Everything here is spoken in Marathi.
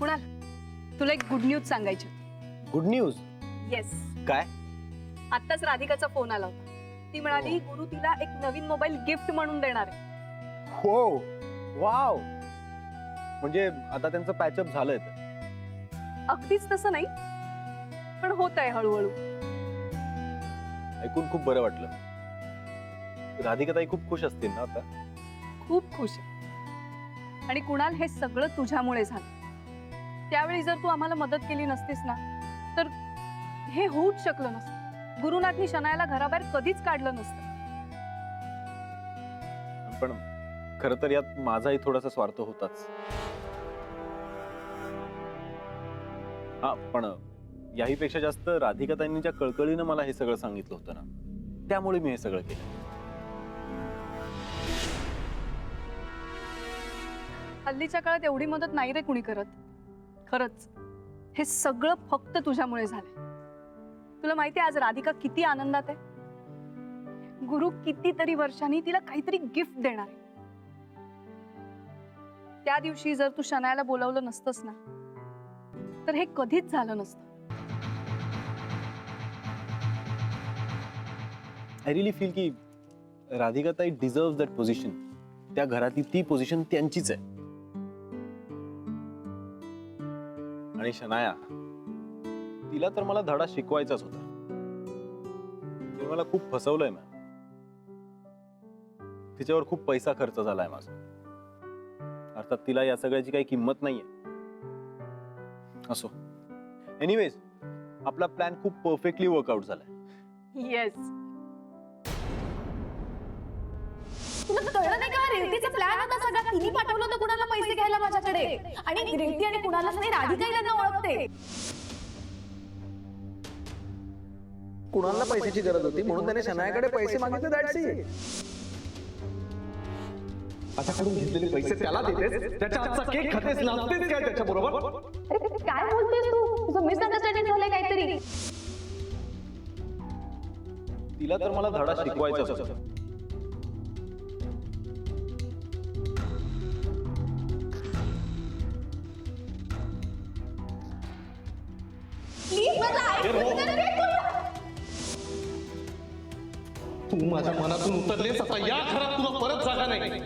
कुणाल, तुला एक गुड न्यूज सांगायची. Good news? येस. काय? आत्ताच राधिकाचा फोन आला होता. ती म्हणाली गुरु तिला एक नवीन मोबाईल गिफ्ट म्हणून देणार आहे. हो, वाव. म्हणजे आता त्यांचं पॅचअप झालंय तर. अगदीच तसं नाही, पण होत आहे हळूहळू. ऐकून खूप बरं वाटलं. राधिकाताई खूप खुश असतील ना आता? खूप खुश आहे. आणि कुणाल, हे सगळं तुझ्यामुळे झालं. त्यावेळी जर तू आम्हाला मदत केली नसतीस ना, तर हे होऊच शकलं नसतं. गुरुनाथनी शनायाला घराबाहेर कधीच काढलं नसतं. पण खरं तर यात माझाही थोडासा स्वार्थ होताच. हा, पण याही पेक्षा जास्त राधिकाताईंनी ज्या कळकळीनं मला हे सगळं सांगितलं होतं ना, त्यामुळे मी हे सगळं केलं. हल्लीच्या काळात एवढी मदत नाही रे कुणी करत. खरंच हे सगळं फक्त तुझ्यामुळे झालंय. तुला माहितीये आज राधिका किती आनंदात आहे. गुरु कितीतरी वर्षांनी तिला काहीतरी गिफ्ट देणार आहे. त्या दिवशी जर तू शनायाला बोलावलं नसतंस ना, तर हे कधीच झालं नसतं. आय रिअली फील की राधिकाताई डिझर्व्ह दॅट पोझिशन. त्या घरातली ती पोझिशन त्यांचीच आहे. आणि शनाया, तिला तर मला धडा शिकवायचाच होता. तिने मला खूप फसवलंय मॅम. तिच्यावर खूप पैसा खर्च झालाय माझा. अर्थात तिला या सगळ्याची काही किंमत नाहीये. असो, एनिवेज, आपला प्लॅन खूप परफेक्टली वर्कआउट झालाय. येस. तुला कळलं नाही का? रेवतीचा प्लॅन होता सगळा. तिने पाठवलं होतं कुणाला पैसे घ्यायला माझ्याकडे. आणि रेवती आणि कुणालाच नाही, राधिका यांना ओळखते. कुणाला पैशाची गरज होती म्हणून त्याने शनायाकडे पैसे मागितले. That's it. त्याच्याकडून घेतलेले पैसे त्याला देतेस, त्याच्या हातचा केक खातेस, नाचतेस काय त्याच्या बरोबर? अरे काय बोलतेस तू? तुझं मिसअंडरस्टँडिंग झालंय काहीतरी. तिला तर मला धडा शिकवायचाच होता. प्लीज माझं ऐकून तर घे तू. तू माझ्या मनातून उतरलेस. आता या घरात तुला परत जागा नाही.